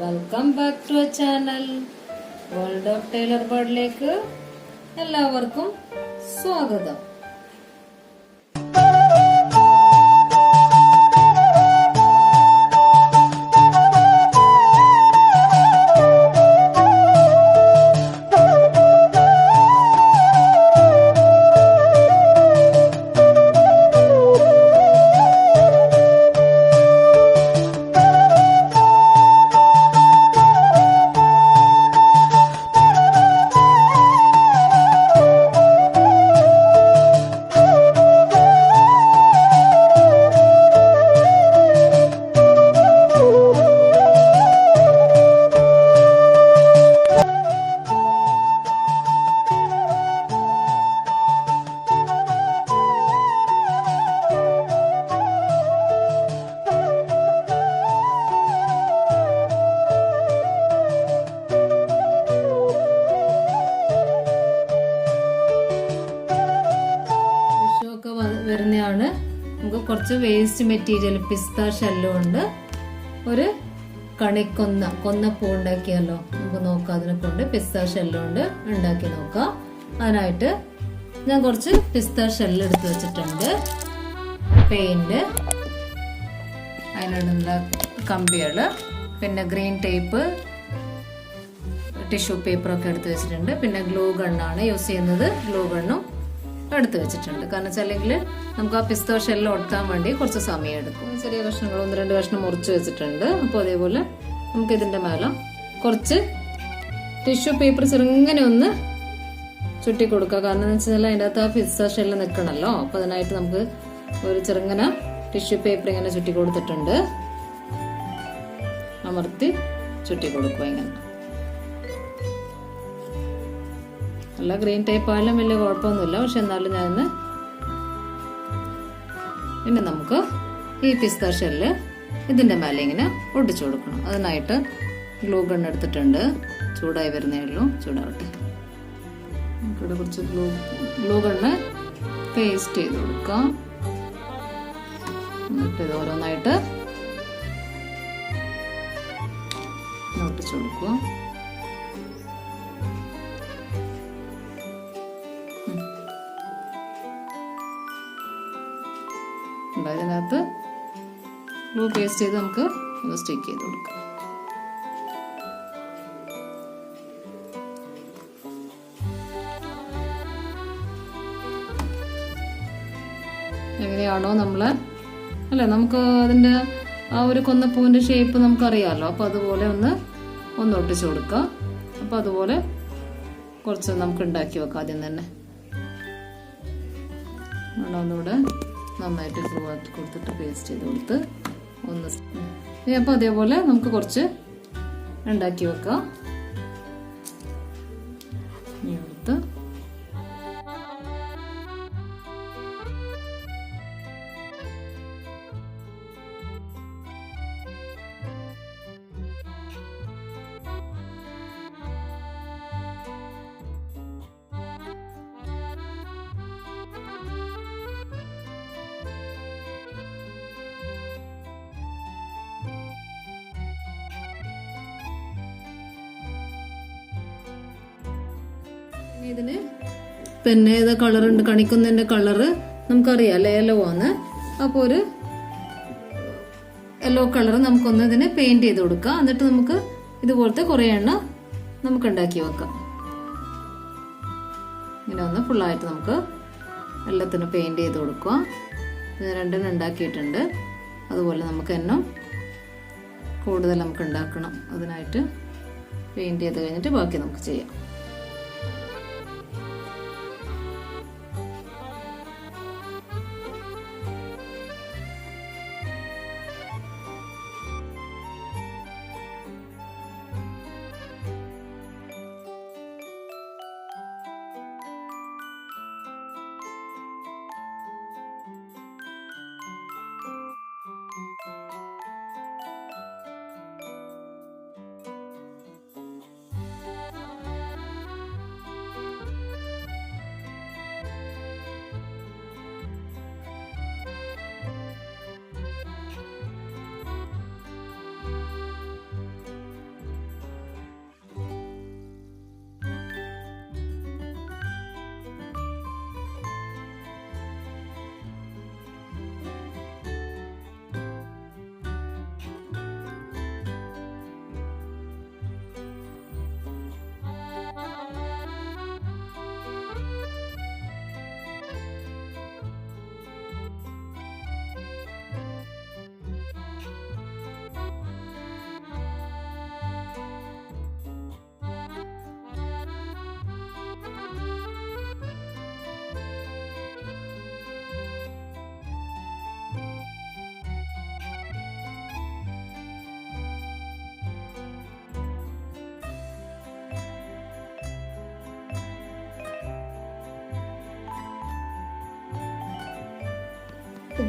Welcome back to our channel world of tailor ബേർഡിലേക്ക് എല്ലാവർക്കും സ്വാഗതം. വരുന്നതാണ്. നമുക്ക് കുറച്ച് വേസ്റ്റ് മെറ്റീരിയൽ പിസ്ത ഷെല്ലും ഉണ്ട്. ഒരു കൊന്നപ്പൂ ഉണ്ടാക്കിയല്ലോ, നമുക്ക് നോക്കാം. അതിനെ കൊണ്ട് പിസ്ത ഷെല്ലും ഉണ്ട്, ഉണ്ടാക്കി നോക്കാം. അതിനായിട്ട് ഞാൻ കുറച്ച് പിസ്ത ഷെല്ല് എടുത്ത് വെച്ചിട്ടുണ്ട്. പെയിന്റ്, അതിനുള്ള കമ്പികള്, പിന്നെ ഗ്രീൻ ടേപ്പ്, ടിഷ്യൂ പേപ്പറൊക്കെ എടുത്ത് വെച്ചിട്ടുണ്ട്. പിന്നെ ഗ്ലൂ ഗണ്ണാണ് യൂസ് ചെയ്യുന്നത്. ഗ്ലൂ ഗണ്ണും എടുത്ത് വെച്ചിട്ടുണ്ട്. കാരണം വെച്ചാൽ നമുക്ക് ആ പിസ്ത ഷെല്ല് ഒട്ടാൻ വേണ്ടി കുറച്ച് സമയം എടുക്കും. ചെറിയ കഷ്ണങ്ങൾ 1-2 കഷ്ണം മുറിച്ച് വെച്ചിട്ടുണ്ട്. അപ്പോൾ അതേപോലെ നമുക്ക് ഇതിന്റെ മേലെ കുറച്ച് ടിഷ്യൂ പേപ്പർ ചെറുങ്ങനെ ഒന്ന് ചുറ്റി കൊടുക്കുക. കാരണം എന്ന് വെച്ചാൽ അതിൻ്റെ അകത്ത് ആ പിസ്ത ഷെല്ല് നിൽക്കണമല്ലോ. അപ്പോൾ അതിനായിട്ട് നമുക്ക് ഒരു ചെറുങ്ങനെ ടിഷ്യൂ പേപ്പർ ഇങ്ങനെ ചുറ്റി കൊടുത്തിട്ടുണ്ട്. അമർത്തി ചുറ്റി കൊടുക്കുക ഇങ്ങനെ. അല്ല, ഗ്രീൻ ടേപ്പ് ആയാലും വലിയ കുഴപ്പമൊന്നുമില്ല. പക്ഷെ എന്നാലും ഞാനിന്ന് പിന്നെ നമുക്ക് ഈ പിസ്ത ഷെല്ല് ഇതിന്റെ മേലെ ഇങ്ങനെ ഒട്ടിച്ചു കൊടുക്കണം. അതിനായിട്ട് ഗ്ലൂ ഗൺ എടുത്തിട്ടുണ്ട്. ചൂടായി വരുന്നേ ഉള്ളൂ, ചൂടാവട്ടെ. നമുക്കിവിടെ കുറച്ച് ഗ്ലൂ ഗണ്ണ് പേസ്റ്റ് ചെയ്ത് കൊടുക്കാം. എന്നിട്ട് ഇത് ഓരോന്നായിട്ട് ഒട്ടിച്ചു കൊടുക്കുക. അതിനകത്ത് ഗ്ലൂ പേസ്റ്റ് ചെയ്ത് നമുക്ക് ഒന്ന് സ്റ്റിക്ക് ചെയ്ത് കൊടുക്കാം. എങ്ങനെയാണോ നമ്മള് അല്ലെ, നമുക്ക് അതിന്റെ ആ ഒരു കൊന്നപ്പൂവിന്റെ ഷേപ്പ് നമുക്കറിയാമല്ലോ. അപ്പൊ അതുപോലെ ഒന്ന് ഒട്ടിച്ചു കൊടുക്കുക. അപ്പൊ അതുപോലെ കുറച്ച് നമുക്ക് ഉണ്ടാക്കി വെക്കാം. ആദ്യം തന്നെ ഒന്നുകൂടെ നന്നായിട്ട് ഗ്ലൂ ആക്കി കൊടുത്തിട്ട് പേസ്റ്റ് ചെയ്ത് കൊടുത്ത് ഒന്ന്. അപ്പോൾ അതേപോലെ നമുക്ക് കുറച്ച് ഉണ്ടാക്കി വെക്കാം. എടുത്ത് ഇതിന് പിന്നെ ഏതാ കളറുണ്ട്, കണിക്കുന്നതിന്റെ കളറ് നമുക്കറിയാം അല്ലേ, യെല്ലോ ആണ്. അപ്പോൾ ഒരു യെല്ലോ കളർ നമുക്കൊന്ന് ഇതിന് പെയിന്റ് ചെയ്ത് കൊടുക്കാം. എന്നിട്ട് നമുക്ക് ഇതുപോലത്തെ കുറെ എണ്ണം നമുക്ക് ഉണ്ടാക്കി വെക്കാം. ഇങ്ങനെ ഒന്ന് ഫുള്ളായിട്ട് നമുക്ക് എല്ലാത്തിനും പെയിന്റ് ചെയ്ത് കൊടുക്കുക. ഇത് 2 ഉണ്ടാക്കിയിട്ടുണ്ട്. അതുപോലെ നമുക്ക് എണ്ണം കൂടുതൽ നമുക്ക് ഉണ്ടാക്കണം. അതിനായിട്ട് പെയിന്റ് ചെയ്ത് കഴിഞ്ഞിട്ട് ബാക്കി നമുക്ക് ചെയ്യാം.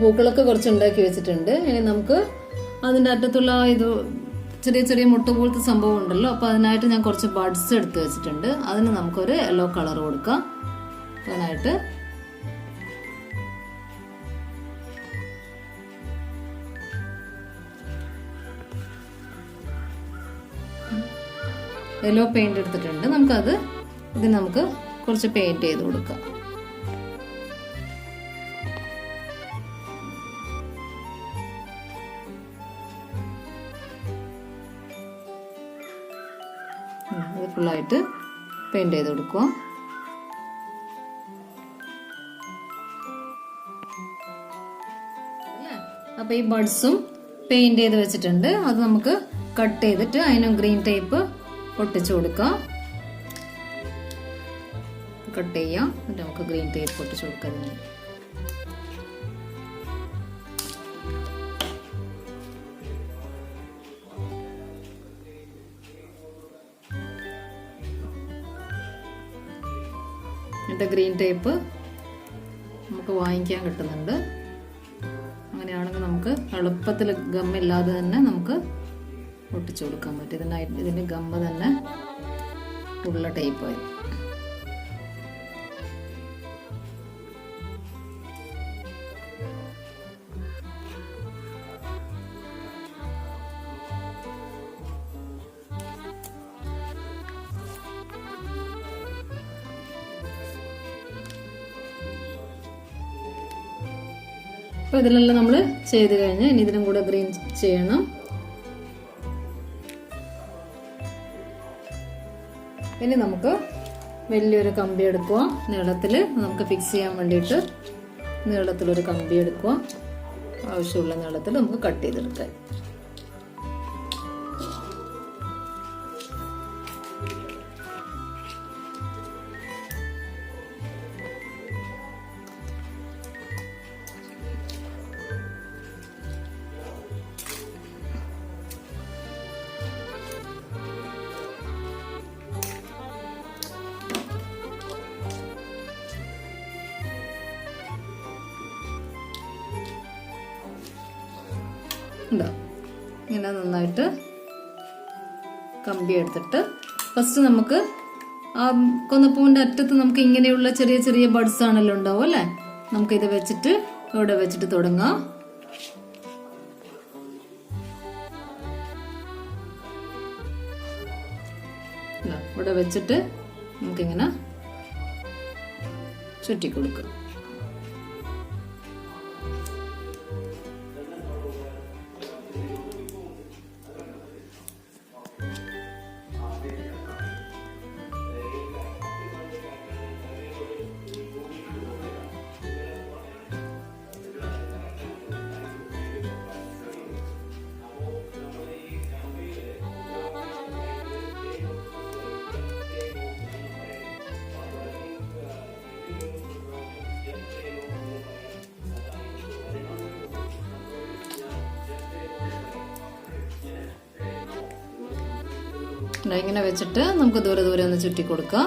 പൂക്കളൊക്കെ കുറച്ച് ഉണ്ടാക്കി വെച്ചിട്ടുണ്ട്. ഇനി നമുക്ക് അതിൻ്റെ അറ്റത്തുള്ള ഇത് ചെറിയ ചെറിയ മുട്ട പോലത്തെ സംഭവം ഉണ്ടല്ലോ, അപ്പോൾ അതിനായിട്ട് ഞാൻ കുറച്ച് ബഡ്സ് എടുത്ത് വെച്ചിട്ടുണ്ട്. അതിന് നമുക്കൊരു യെല്ലോ കളർ കൊടുക്കാം. അതിനായിട്ട് യെല്ലോ പെയിന്റ് എടുത്തിട്ടുണ്ട്. നമുക്കത് ഇതിന് നമുക്ക് കുറച്ച് പെയിന്റ് ചെയ്ത് കൊടുക്കാം. ഇത് ഫുള്ളായിട്ട് പെയിന്റ് ചെയ്ത് കൊടുക്കുക. അപ്പൊ ഈ ബഡ്സും പെയിന്റ് ചെയ്ത് വെച്ചിട്ടുണ്ട്. അത് നമുക്ക് കട്ട് ചെയ്തിട്ട് അതിനും ഗ്രീൻ ടേപ്പ് ഒട്ടിച്ചു കൊടുക്കാം. കട്ട് ചെയ്യാം, എന്നിട്ട് നമുക്ക് ഗ്രീൻ ടേപ്പ് ഒട്ടിച്ചു കൊടുക്കാം. എന്നിട്ട് ഗ്രീൻ ടേപ്പ് നമുക്ക് വാങ്ങിക്കാൻ കിട്ടുന്നുണ്ട്. അങ്ങനെയാണെങ്കിൽ നമുക്ക് എളുപ്പത്തിൽ ഗമ്മില്ലാതെ തന്നെ നമുക്ക് ഒട്ടിച്ചു കൊടുക്കാൻ പറ്റും. ഇതിന്റെ ഗമ്മ തന്നെ ഉള്ള ടൈപ്പായി. അപ്പോൾ ഇതിലെല്ലാം നമ്മൾ ചെയ്ത് കഴിഞ്ഞ് ഇനി ഇതിനും കൂടെ ഗ്രീൻ ചെയ്യണം. ഇനി നമുക്ക് വലിയൊരു കമ്പി എടുക്കുക. നീളത്തിൽ നമുക്ക് ഫിക്സ് ചെയ്യാൻ വേണ്ടിയിട്ട് നീളത്തിലൊരു കമ്പി എടുക്കുക. ആവശ്യമുള്ള നീളത്തിൽ നമുക്ക് കട്ട് ചെയ്തെടുക്കാം. ഇങ്ങനെ നന്നായിട്ട് കമ്പി എടുത്തിട്ട് ഫസ്റ്റ് നമുക്ക് ആ കൊന്നപ്പൂവിന്റെ അറ്റത്ത് നമുക്ക് ഇങ്ങനെയുള്ള ചെറിയ ചെറിയ ബഡ്സ് ആണല്ലോ ഉണ്ടാവും അല്ലേ. നമുക്കിത് വെച്ചിട്ട് ഇവിടെ വെച്ചിട്ട് തുടങ്ങാം. ഇവിടെ വെച്ചിട്ട് നമുക്കിങ്ങനെ ചുറ്റി കൊടുക്കാം. ഇങ്ങനെ വെച്ചിട്ട് നമുക്ക് ദൂരെ ദൂരെ ഒന്ന് ചുറ്റി കൊടുക്കാം.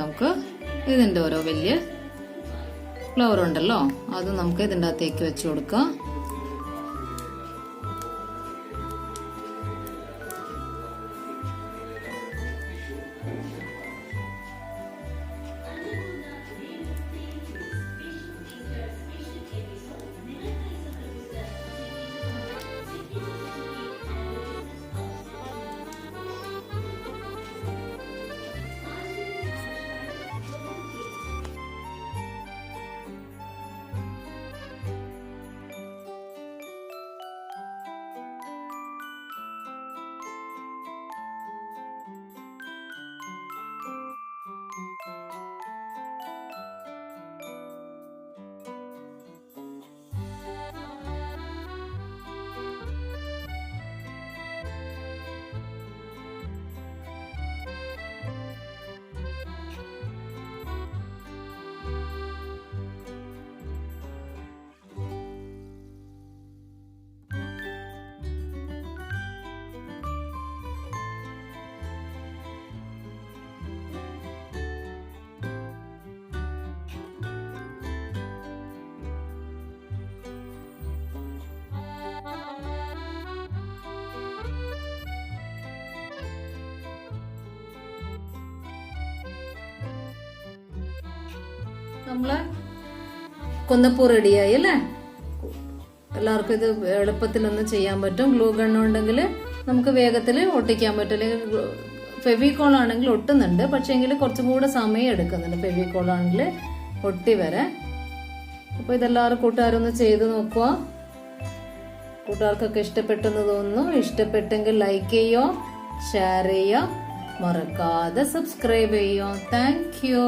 നമുക്ക് ഇതിന്റെ ഓരോ വലിയ ഫ്ലവർ ഉണ്ടല്ലോ അത് നമുക്ക് ഇതിൻ്റെ അകത്തേക്ക് വെച്ച് കൊടുക്കാം. നമ്മളെ കൊന്നപ്പൂ റെഡിയായി അല്ലേ. എല്ലാവർക്കും ഇത് എളുപ്പത്തിലൊന്നും ചെയ്യാൻ പറ്റും. ഗ്ലൂ ഗൺ ഉണ്ടെങ്കിൽ നമുക്ക് വേഗത്തിൽ ഒട്ടിക്കാൻ പറ്റും. അല്ലെങ്കിൽ ഫെവിക്കോൾ ആണെങ്കിൽ ഒട്ടുന്നുണ്ട്, പക്ഷേങ്കിൽ കുറച്ചും കൂടെ സമയം എടുക്കുന്നുണ്ട് ഫെവിക്കോൾ ആണെങ്കിൽ ഒട്ടി വരെ. അപ്പൊ ഇതെല്ലാവരും കൂട്ടുകാരൊന്ന് ചെയ്ത് നോക്കുക. കൂട്ടുകാർക്കൊക്കെ ഇഷ്ടപ്പെട്ടെന്ന് തോന്നുന്നു. ഇഷ്ടപ്പെട്ടെങ്കിൽ ലൈക്ക് ചെയ്യോ, ഷെയർ ചെയ്യോ, മറക്കാതെ സബ്സ്ക്രൈബ് ചെയ്യോ. Thank you.